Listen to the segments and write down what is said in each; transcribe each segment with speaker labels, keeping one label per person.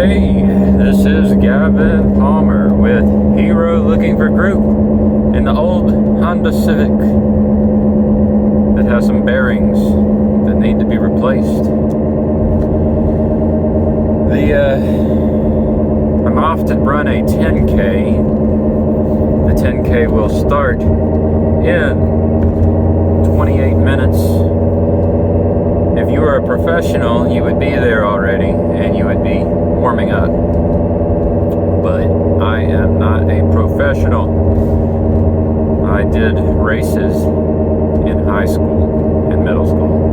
Speaker 1: Hey, this is Gavin Palmer with Hero Looking for Group in the old Honda Civic that has some bearings that need to be replaced. I'm off to run a 10K. The 10K will start in 28 minutes. If you were a professional, you would be there already and you would be warming up. But I am not a professional. I did races in high school and middle school.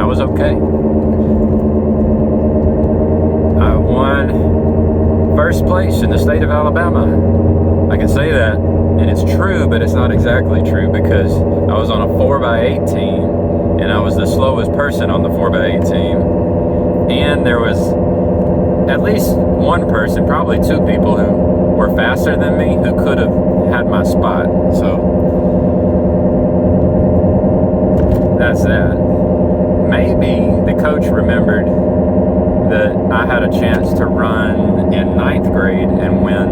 Speaker 1: I was okay. I won first place in the state of Alabama. I can say that, and it's true, but it's not exactly true because I was on a 4x8 team, and I was the slowest person on the 4x8 team. And there was at least one person, probably two people, who were faster than me who could have had my spot. So that's that. Maybe the coach remembered that I had a chance to run in 9th grade and win.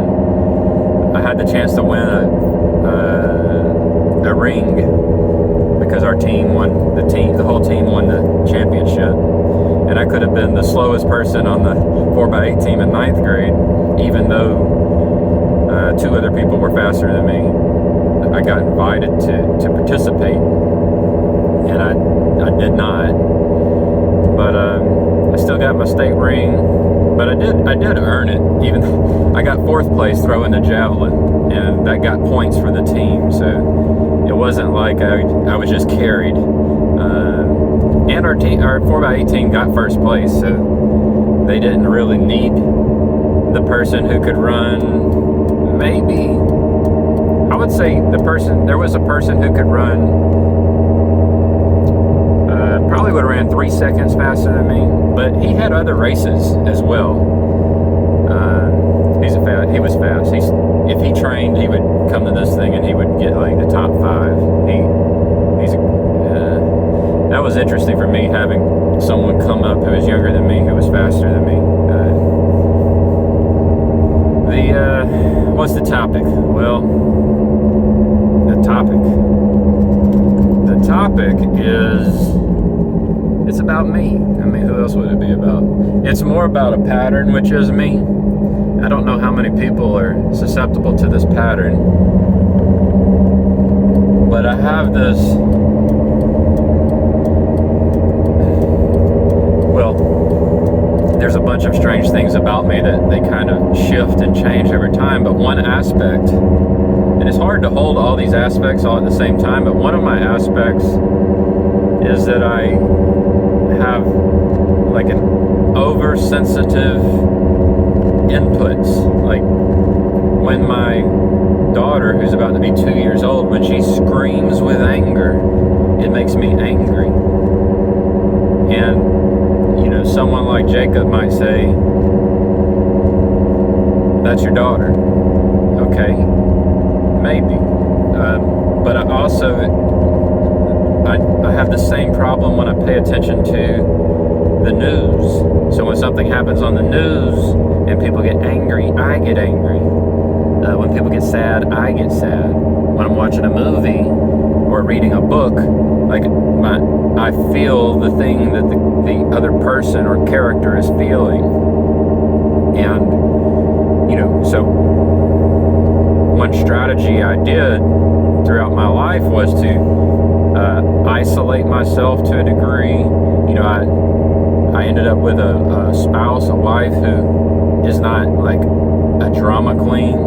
Speaker 1: I had the chance to win a ring because our team won, the whole team won the championship. And I could have been the slowest person on the 4x8 team in 9th grade, even though two other people were faster than me. I got invited to participate, and I did not. But I still got my state ring. But I did earn it. Even I got 4th place throwing the javelin, and that got points for the team. So it wasn't like I was just carried. And our 4x8 team got first place, so they didn't really need the person who could run. Maybe I would say there was a person who could run. Probably would have ran 3 seconds faster than me, but he had other races as well. He was fast. If he trained, he would come to this thing and he would get like the top 5. That was interesting for me, having someone come up who was younger than me, who was faster than me. What's the topic? Well, the topic is. It's about me. I mean, who else would it be about? It's more about a pattern, which is me. I don't know how many people are susceptible to this pattern, but I have this, well, there's a bunch of strange things about me that they kind of shift and change over time, but one aspect, and it's hard to hold all these aspects all at the same time, but one of my aspects is that I have like an oversensitive inputs. Like when my daughter, who's about to be 2 years old, when she screams with anger, it makes me angry. And someone like Jacob might say, that's your daughter. Okay, maybe, but I have the same problem when I pay attention to the news. So when something happens on the news and people get angry, I get angry. When people get sad, I get sad. When I'm watching a movie or reading a book, I feel the thing that the other person or character is feeling. And, so one strategy I did throughout my life was to isolate myself to a degree. I ended up with a spouse, a wife who is not like a drama queen.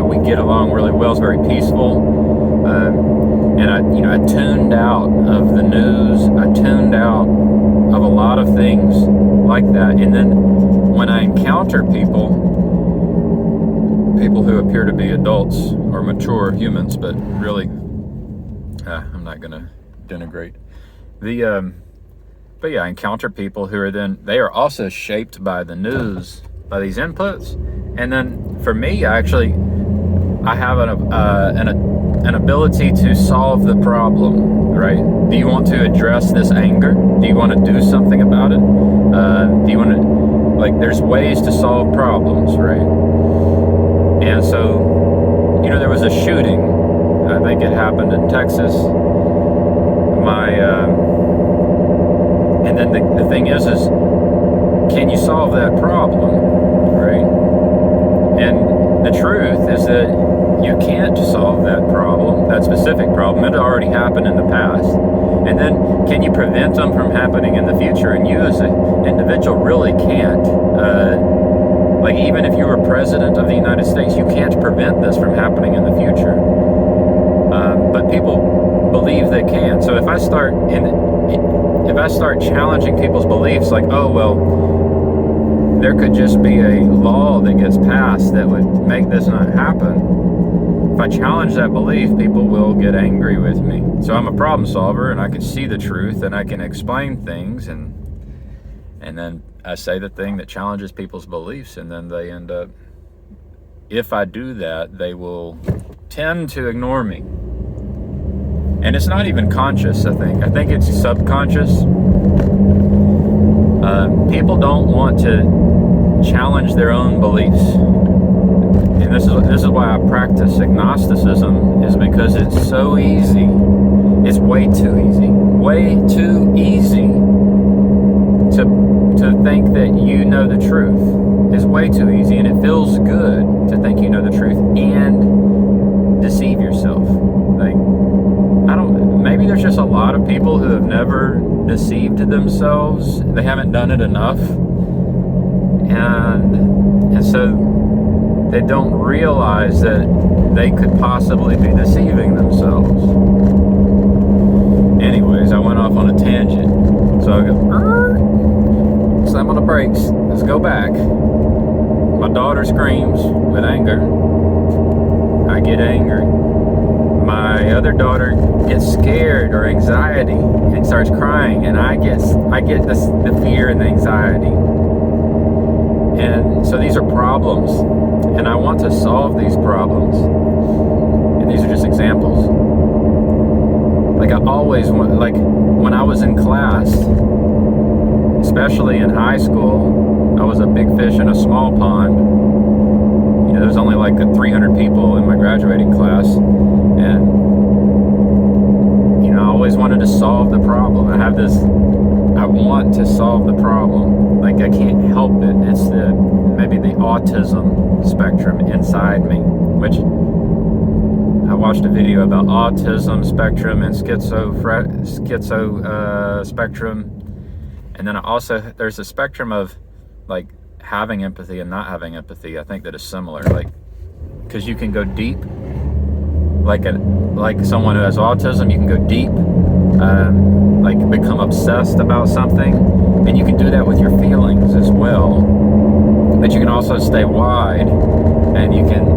Speaker 1: We get along really well. It's very peaceful. And I tuned out of the news. I tuned out of a lot of things like that. And then when I encounter people who appear to be adults or mature humans, but really, I'm not going to denigrate but yeah, I encounter people who are they are also shaped by the news, by these inputs. And then for me, I have an ability to solve the problem, right? Do you want to address this anger? Do you want to do something about it? Do you want to, like, there's ways to solve problems, right? And so, there was a shooting. I think it happened in Texas. And then the thing is can you solve that problem, right? And the truth is that you can't solve that problem, that specific problem. It already happened in the past. And then, can you prevent them from happening in the future? And you as an individual really can't. Like, even if you were president of the United States, you can't prevent this from happening in the future. But people believe they can. So if I start challenging people's beliefs, like, oh, well, there could just be a law that gets passed that would make this not happen. If I challenge that belief, people will get angry with me. So I'm a problem solver, and I can see the truth, and I can explain things, and then I say the thing that challenges people's beliefs, and then they end up, if I do that, they will tend to ignore me. And it's not even conscious, I think. I think it's subconscious. People don't want to challenge their own beliefs. And this is why I practice agnosticism, is because it's so easy. It's way too easy. Way too easy to think that you know the truth. It's way too easy, and it feels good to think you know the truth and deceive yourself. Like, maybe there's just a lot of people who have never deceived themselves. They haven't done it enough. And so they don't realize that they could possibly be deceiving themselves. Anyways, I went off on a tangent. So I go, slam on the brakes. Let's go back. My daughter screams with anger. I get angry. My other daughter gets scared or anxiety and starts crying, and I get the fear and the anxiety. And so these are problems, and I want to solve these problems. And these are just examples. Like, I always want, like, when I was in class, especially in high school, I was a big fish in a small pond. There was only like 300 people in my graduating class, and I always wanted to solve the problem. I want to solve the problem. Like, I can't help it. It's maybe the autism spectrum inside me, which I watched a video about autism spectrum and schizo spectrum, and then there's a spectrum of, like, having empathy and not having empathy. I think that is similar, like, because you can go deep, like someone who has autism, you can go deep, like become obsessed about something, and you can do that with your feelings as well. But you can also stay wide, and you can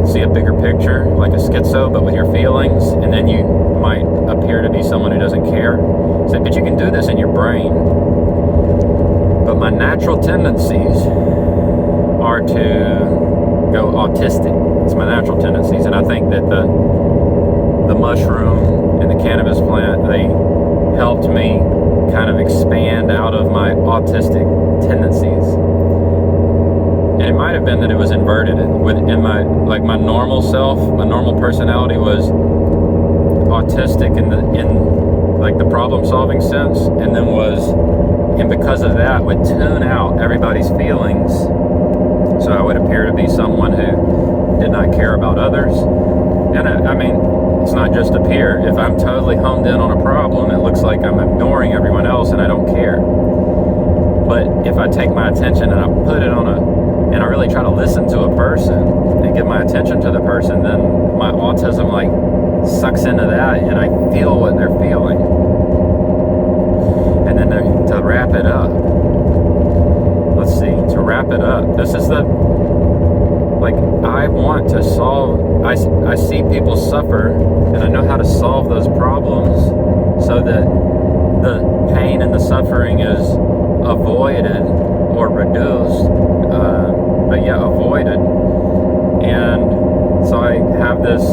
Speaker 1: see a bigger picture, like a schizo, but with your feelings, and then you might appear to be someone who doesn't care. So, but you can do this in your brain. But my natural tendencies are to go autistic. It's my natural tendencies. And I think that the mushroom and the cannabis plant, they helped me kind of expand out of my autistic tendencies. And it might have been that it was inverted. In my normal self, my normal personality was autistic in the problem solving sense, and because of that would tune out everybody's feelings. So I would appear to be someone who did not care about others. And I mean, it's not just appear. If I'm totally honed in on a problem, it looks like I'm ignoring everyone else and I don't care. But if I take my attention and I put it and I really try to listen to a person and give my attention to the person, then my autism sucks into that, and I feel what they're feeling. And then to wrap it up, this is I want to solve, I see people suffer, and I know how to solve those problems so that the pain and the suffering is avoided or reduced, but yeah, avoided. And so I have this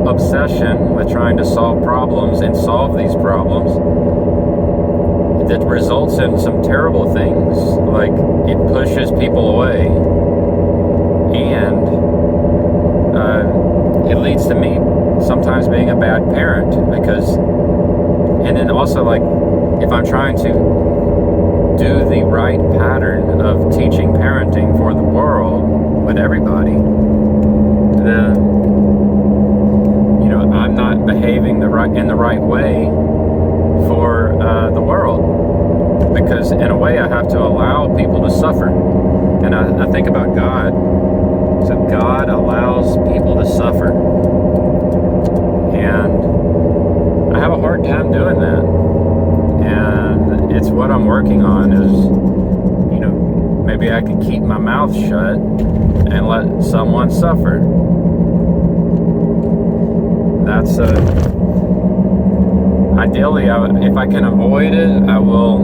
Speaker 1: obsession with trying to solve problems and solve these problems. that results in some terrible things. Like, it pushes people away, and it leads to me sometimes being a bad parent, because, and then also, like, if I'm trying to do the right pattern of teaching parenting for the world with everybody, then, you know, I'm not behaving in the right way for the world, because in a way I have to allow people to suffer. And I think about God. So God allows people to suffer, and I have a hard time doing that. And it's what I'm working on, is, you know, maybe I can keep my mouth shut and let someone suffer. That's ideally, if I can avoid it, I will.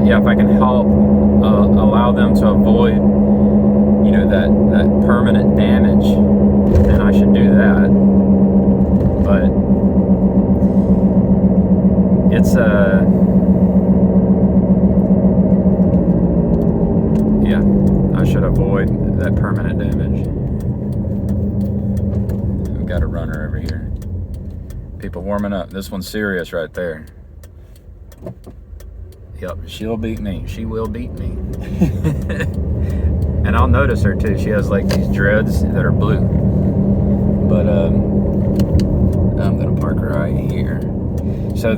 Speaker 1: Yeah, if I can help allow them to avoid, you know, that permanent damage, then I should do that. But it's yeah, I should avoid that permanent damage. We've got a runner over here. People warming up. This one's serious right there. Yep, she'll beat me. She will beat me. And I'll notice her too. She has like these dreads that are blue. But I'm gonna park right here. So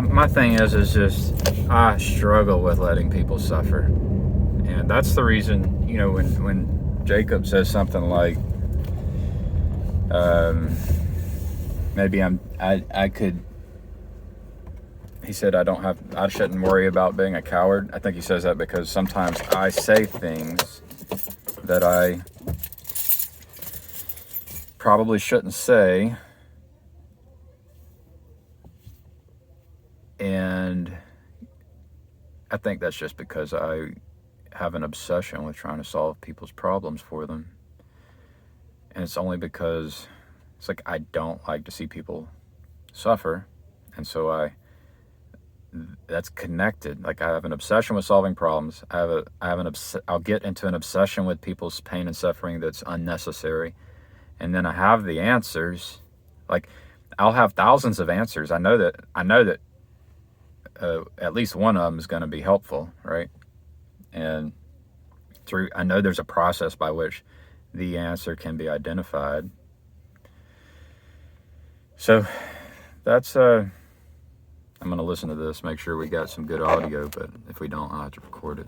Speaker 1: my thing is just, I struggle with letting people suffer. And that's the reason, you know, when Jacob says something like, maybe I could, he said I shouldn't worry about being a coward. I think he says that because sometimes I say things that I probably shouldn't say, and I think that's just because I have an obsession with trying to solve people's problems for them. And it's only because it's like I don't like to see people suffer, and so that's connected. Like, I have an obsession with solving problems. I'll get into an obsession with people's pain and suffering that's unnecessary, and then I have the answers. Like, I'll have thousands of answers. I know that at least one of them is going to be helpful, right? And I know there's a process by which the answer can be identified. So that's I'm going to listen to this, make sure we got some good audio, but if we don't, I'll have to record it.